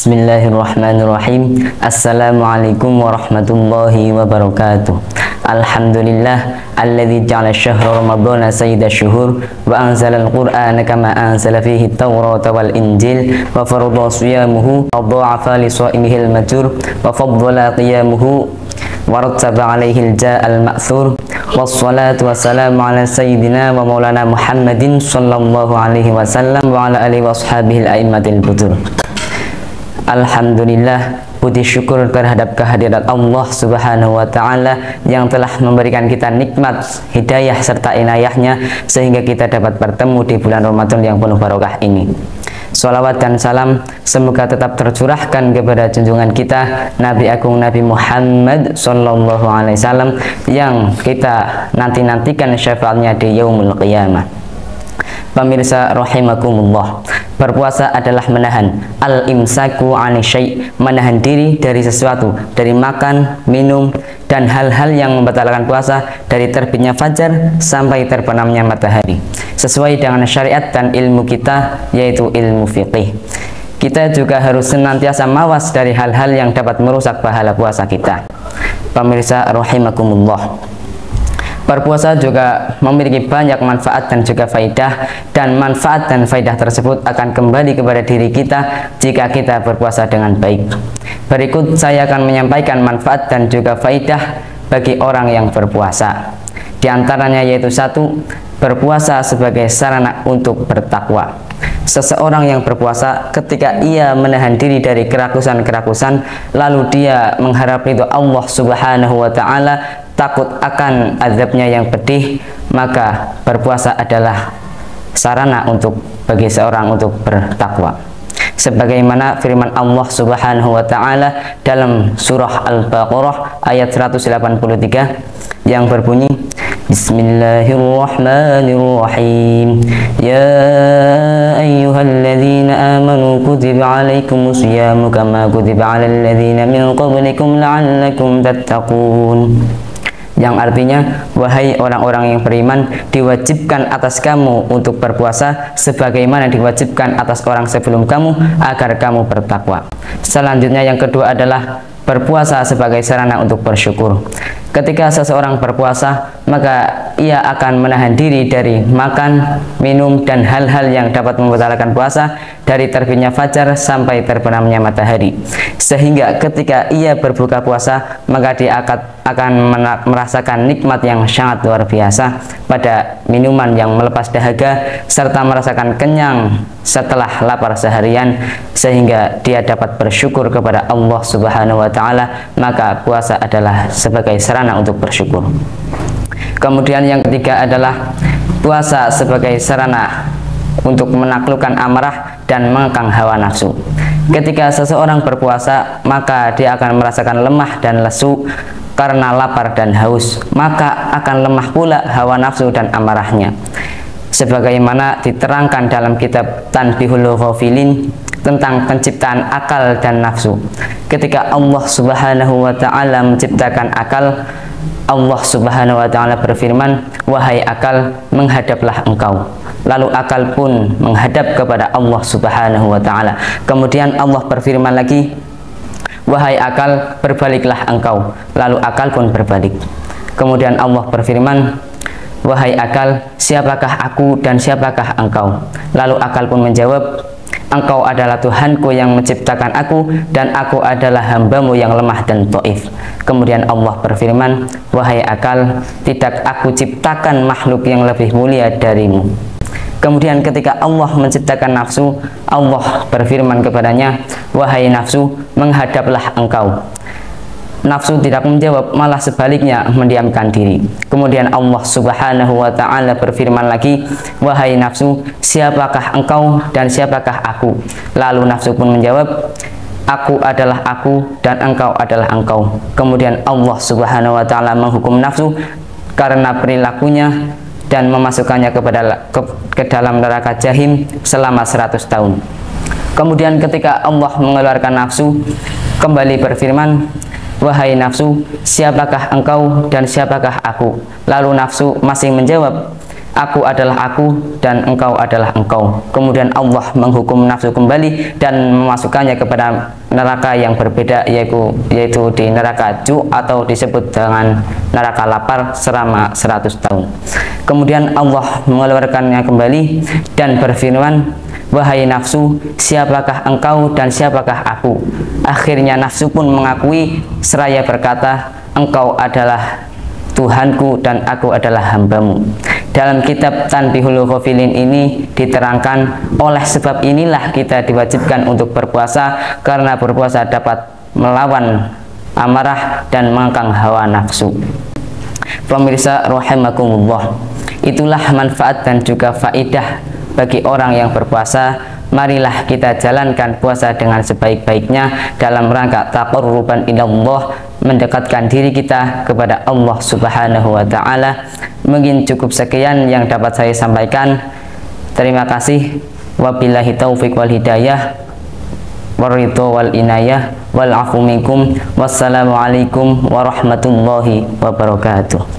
Bismillahirrahmanirrahim. Assalamualaikum warahmatullahi wabarakatuh. Alhamdulillah alladzi ja'ala syahra ramadhana sayyida syuhur wa anzala al-Qur'ana kama anzala fihi at-Taurata wal Injil wa farada siyamuhu wa dha'afa li shaimihi al-majur wa faddala qiyamuhu wa rattaba alaihi al-jaa' al-ma'thur wassalatu wassalamu ala sayyidina wa maulana Muhammadin sallallahu alaihi wasallam wa ala alihi wa ashabihi al-a'immatil budur. Alhamdulillah, puji syukur terhadap kehadirat Allah Subhanahu wa Ta'ala yang telah memberikan kita nikmat, hidayah serta inayahnya sehingga kita dapat bertemu di bulan Ramadan yang penuh barokah ini. Salawat dan salam semoga tetap tercurahkan kepada junjungan kita Nabi Agung Nabi Muhammad Sallallahu Alaihi Wasallam yang kita nantikan syafaatnya di yaumul qiyamah. Pemirsa rahimakumullah, berpuasa adalah menahan al-imsaku 'ani syai', menahan diri dari sesuatu, dari makan, minum, dan hal-hal yang membatalkan puasa dari terbitnya fajar sampai terbenamnya matahari, sesuai dengan syariat dan ilmu kita, yaitu ilmu fiqih. Kita juga harus senantiasa mawas dari hal-hal yang dapat merusak pahala puasa kita. Pemirsa rahimakumullah, berpuasa juga memiliki banyak manfaat dan juga faidah, dan manfaat dan faidah tersebut akan kembali kepada diri kita jika kita berpuasa dengan baik. Berikut saya akan menyampaikan manfaat dan juga faidah bagi orang yang berpuasa. Di antaranya yaitu satu, berpuasa sebagai sarana untuk bertakwa. Seseorang yang berpuasa ketika ia menahan diri dari kerakusan-kerakusan lalu dia mengharap ridho Allah Subhanahu wa Ta'ala, takut akan azabnya yang pedih, maka berpuasa adalah sarana bagi seorang untuk bertakwa. Sebagaimana firman Allah Subhanahu wa Ta'ala dalam surah Al-Baqarah ayat 183 yang berbunyi, Bismillahirrahmanirrahim. Ya ayyuhalladzina amanu kutiba alaikumus siyamu kama kutiba alal ladzina min qablikum la'allakum tattaqun. Yang artinya, wahai orang-orang yang beriman, diwajibkan atas kamu untuk berpuasa sebagaimana diwajibkan atas orang sebelum kamu agar kamu bertakwa. Selanjutnya yang kedua adalah berpuasa sebagai sarana untuk bersyukur. Ketika seseorang berpuasa, maka ia akan menahan diri dari makan, minum, dan hal-hal yang dapat membatalkan puasa dari terbitnya fajar sampai terbenamnya matahari. Sehingga ketika ia berbuka puasa, maka dia akan merasakan nikmat yang sangat luar biasa pada minuman yang melepas dahaga, serta merasakan kenyang setelah lapar seharian, sehingga dia dapat bersyukur kepada Allah Subhanahu wa Ta'ala. Maka puasa adalah sebagai sarana untuk bersyukur. Kemudian yang ketiga adalah puasa sebagai sarana untuk menaklukkan amarah dan mengekang hawa nafsu. Ketika seseorang berpuasa, maka dia akan merasakan lemah dan lesu karena lapar dan haus, maka akan lemah pula hawa nafsu dan amarahnya. Sebagaimana diterangkan dalam kitab Tanbihul Ghafilin tentang penciptaan akal dan nafsu. Ketika Allah Subhanahu wa Ta'ala menciptakan akal, Allah Subhanahu wa Ta'ala berfirman, wahai akal, menghadaplah engkau. Lalu akal pun menghadap kepada Allah Subhanahu wa Ta'ala. Kemudian Allah berfirman lagi, wahai akal, berbaliklah engkau. Lalu akal pun berbalik. Kemudian Allah berfirman, wahai akal, siapakah aku dan siapakah engkau? Lalu akal pun menjawab, engkau adalah Tuhanku yang menciptakan aku, dan aku adalah hambamu yang lemah dan dhaif. Kemudian Allah berfirman, wahai akal, tidak aku ciptakan makhluk yang lebih mulia darimu. Kemudian ketika Allah menciptakan nafsu, Allah berfirman kepadanya, wahai nafsu, menghadaplah engkau. Nafsu tidak menjawab, malah sebaliknya mendiamkan diri. Kemudian Allah Subhanahu wa Ta'ala berfirman lagi, wahai nafsu, siapakah engkau dan siapakah aku? Lalu nafsu pun menjawab, aku adalah aku dan engkau adalah engkau. Kemudian Allah Subhanahu wa Ta'ala menghukum nafsu karena perilakunya dan memasukkannya ke dalam neraka jahim selama 100 tahun. Kemudian ketika Allah mengeluarkan nafsu, kembali berfirman, wahai nafsu, siapakah engkau dan siapakah aku? Lalu nafsu masih menjawab, aku adalah aku dan engkau adalah engkau. Kemudian Allah menghukum nafsu kembali dan memasukkannya kepada neraka yang berbeda, yaitu di neraka Ju atau disebut dengan neraka lapar selama 100 tahun. Kemudian Allah mengeluarkannya kembali dan berfirman, wahai nafsu, siapakah engkau dan siapakah aku? Akhirnya nafsu pun mengakui seraya berkata, engkau adalah Tuhanku dan aku adalah hambamu. Dalam kitab Tanbihul Ghafilin ini diterangkan, oleh sebab inilah kita diwajibkan untuk berpuasa, karena berpuasa dapat melawan amarah dan mengekang hawa nafsu. Pemirsa rahimakumullah, itulah manfaat dan juga faidah bagi orang yang berpuasa. Marilah kita jalankan puasa dengan sebaik-baiknya dalam rangka taqarruban ilallah, mendekatkan diri kita kepada Allah Subhanahu wa taala. Mungkin cukup sekian yang dapat saya sampaikan. Terima kasih. Wabillahi taufik wal hidayah, waridho wal inayah, wal afu minkum. Wassalamualaikum warahmatullahi wabarakatuh.